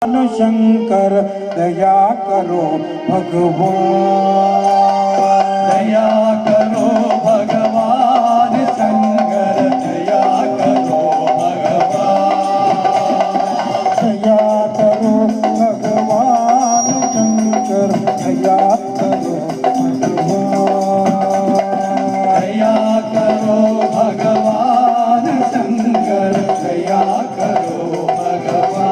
शंकर दया करो भगवान, दया करो भगवान शंकर, दया करो भगवान, दया करो भगवान शंकर दया करो भगवान, दया करो भगवान शंकर, दया करो भगवान।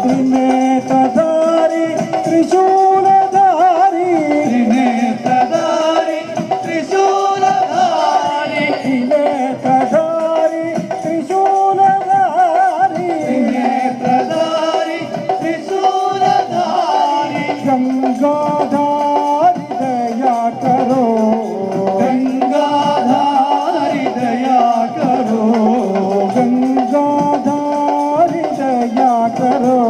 त्रिनेत्रधारी त्रिशूलधारी, त्रिनेत्रधारी त्रिशूलधारी, त्रिनेत्रधारी त्रिशूलधारी, त्रिनेत्रधारी त्रिशूलधारी, गंगाधारी दया करो, गंगाधारी दया करो, गंगाधारी दया करो,